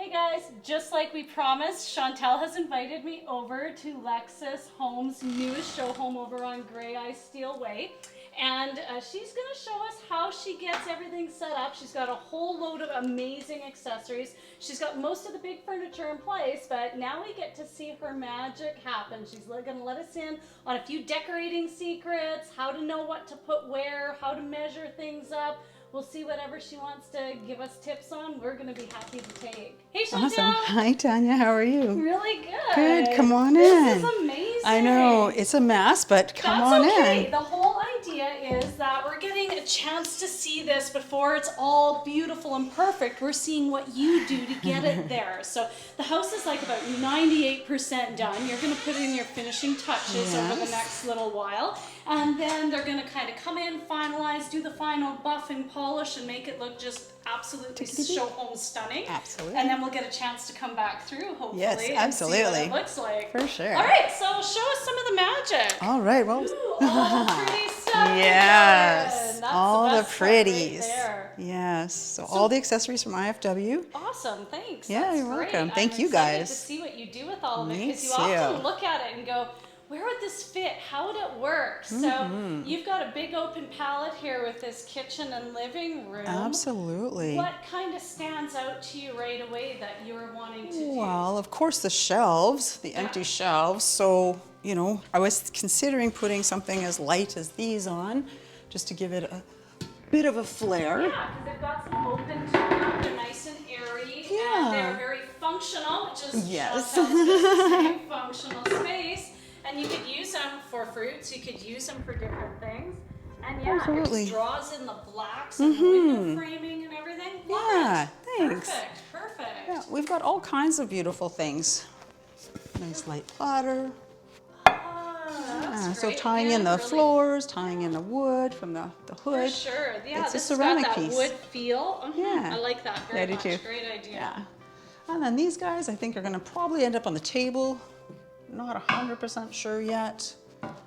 Okay guys, just like we promised, Chantelle has invited me over to Lexis Homes' newest show home over on Grey Eye Steel Way. And she's going to show us how she gets everything set up. She's got a whole load of amazing accessories. She's got most of the big furniture in place, but now we get to see her magic happen. She's going to let us in on a few decorating secrets, how to know what to put where, how to measure things up. We'll see whatever she wants to give us tips on. We're going to be happy to take. Hey, Chantelle. Awesome. Hi, Tanya. How are you? Really good. Good. Come on in. This is amazing. I know. It's a mess, but come on okay. in. The whole idea is that we're getting a chance to see this before it's all beautiful and perfect. We're seeing what you do to get it there. So the house is like about 98% done. You're going to put in your finishing touches over the next little while. And then they're going to kind of come in, finalize, do the final buff and polish and make it look just absolutely show home stunning. Absolutely. And then we'll get a chance to come back through, hopefully, Yes, absolutely. and see what it looks like. For sure. All right, so show us some of the magic. All right. Well, Ooh, all the pretty stuff. yes, That's all the best part right pretties. there. Yes. So all the accessories from IFW. Awesome, thanks. Yeah, That's you're great. welcome. Thank you, I'm excited guys. to see what you do with all of it, Me because you too. often look at it and go, where would this fit? How would it work? So you've got a big open palette here with this kitchen and living room. Absolutely. What kind of stands out to you right away that you're wanting to do? Well, of course, the shelves, the empty shelves. So, you know, I was considering putting something as light as these on, just to give it a bit of a flair. Yeah, because they've got some open to them. They're nice and airy. Yeah. And they're very functional, which is Yes. Chantelle's just saying, functional space. And you could use them for fruits. You could use them for different things. And yeah, Absolutely. it draws in the blacks and window framing and everything. Love Yeah, it. thanks. Perfect, perfect. Yeah, we've got all kinds of beautiful things. Nice light platter. That's So great. tying Again, in the really, floors, tying in the wood from the For hood. sure. Yeah, It's a this has ceramic got that piece. wood feel. Yeah. I like that very I do much. too. Great idea. Yeah. And then these guys, I think, are going to probably end up on the table. Not 100% sure yet.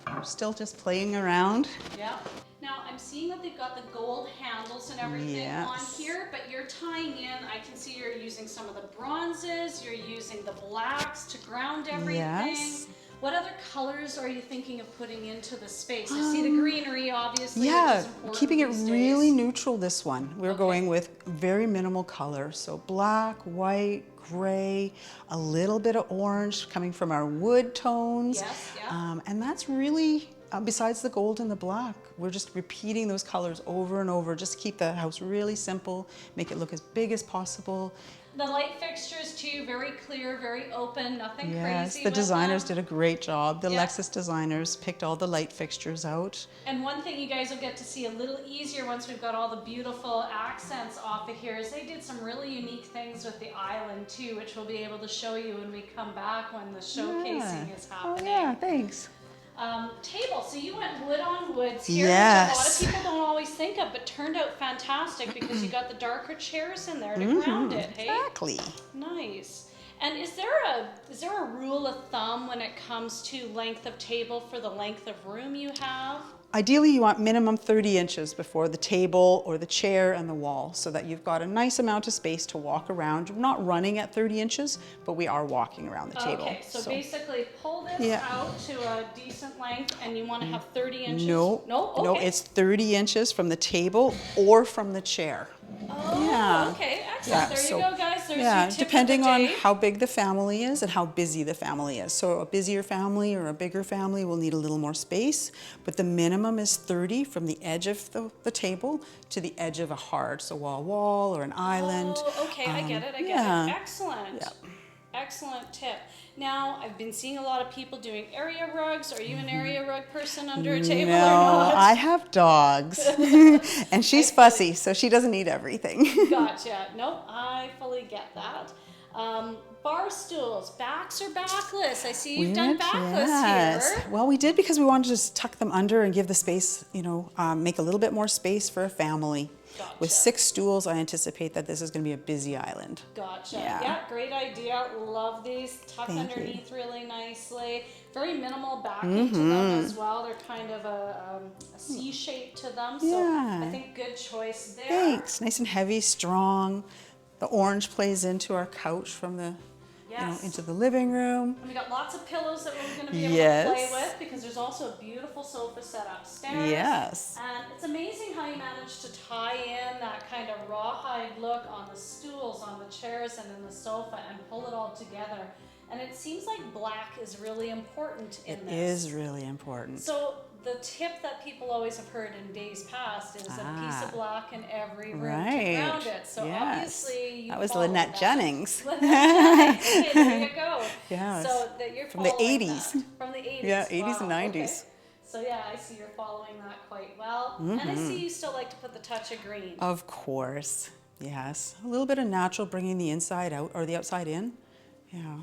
I'm still just playing around. Yeah. Now I'm seeing that they've got the gold handles and everything on here, but you're tying in, I can see you're using some of the bronzes, you're using the blacks to ground everything. Yes. What other colors are you thinking of putting into the space? I see the greenery, obviously, which Yeah, is important keeping it these really days. neutral, this one. We're going with very minimal color. So black, white, gray, a little bit of orange coming from our wood tones. Yes, yeah. And that's really, besides the gold and the black, we're just repeating those colors over and over. Just keep the house really simple, make it look as big as possible. The light fixtures too, very clear, very open, nothing Yes, crazy the with designers them. did a great job. The Yeah. Lexis designers picked all the light fixtures out. And one thing you guys will get to see a little easier once we've got all the beautiful accents off of here is they did some really unique things with the island too, which we'll be able to show you when we come back when the showcasing is happening. Oh yeah, thanks. Table, so you went wood on woods here, Yes. which a lot of people don't always think of, but turned out fantastic because you got the darker chairs in there to ground it, hey? Exactly. Nice. And is there a rule of thumb when it comes to length of table for the length of room you have? Ideally, you want minimum 30 inches before the table or the chair and the wall so that you've got a nice amount of space to walk around. We're not running at 30 inches, but we are walking around the table. Okay, so basically pull this out to a decent length and you want to have 30 inches? No, Okay. no, it's 30 inches from the table or from the chair. Oh, Yeah. okay, excellent. Yeah, There so- you go, guys. There's Yeah, your tip depending of the on day. how big the family is and how busy the family is. So a busier family or a bigger family will need a little more space, but the minimum is 30 from the edge of the table to the edge of a heart, so a wall or an island. Oh, okay, I get it, yeah. Excellent. Yeah. Excellent tip. Now, I've been seeing a lot of people doing area rugs. Are you an area rug person under a table or No, not? I have dogs, and she's fussy, so she doesn't need everything. Gotcha. Nope, I fully get that. Bar stools, backs or backless? I see you've done backless here. Well, we did because we wanted to just tuck them under and give the space, you know, make a little bit more space for a family. Gotcha. With 6 stools, I anticipate that this is going to be a busy island. Gotcha. Yeah. Yeah, great idea. Love these. Tucked Thank you. underneath really nicely. Very minimal backing to them as well. They're kind of a C shape to them. So Yeah. I think good choice there. Thanks. Nice and heavy, strong. The orange plays into our couch from the, Yes. into the living room. And we got lots of pillows that we're going to be able Yes. to play with, because there's also a beautiful sofa set upstairs. Yes. And it's amazing how you manage to tie in that kind of rawhide look on the stools, on the chairs, and in the sofa, and pull it all together. And it seems like black is really important in this. It is really important. So the tip that people always have heard in days past is a piece of black in every room to ground it. So obviously you that was follow Lynette that. Jennings. Lynette Jennings. Okay, there you go. Yes. So that you're From the following 80s. that. From the 80s. Yeah, 80s and Wow, 90s. okay. So yeah, I see you're following that quite well. And I see you still like to put the touch of green. Of course. Yes. A little bit of natural, bringing the inside out or the outside in. Yeah.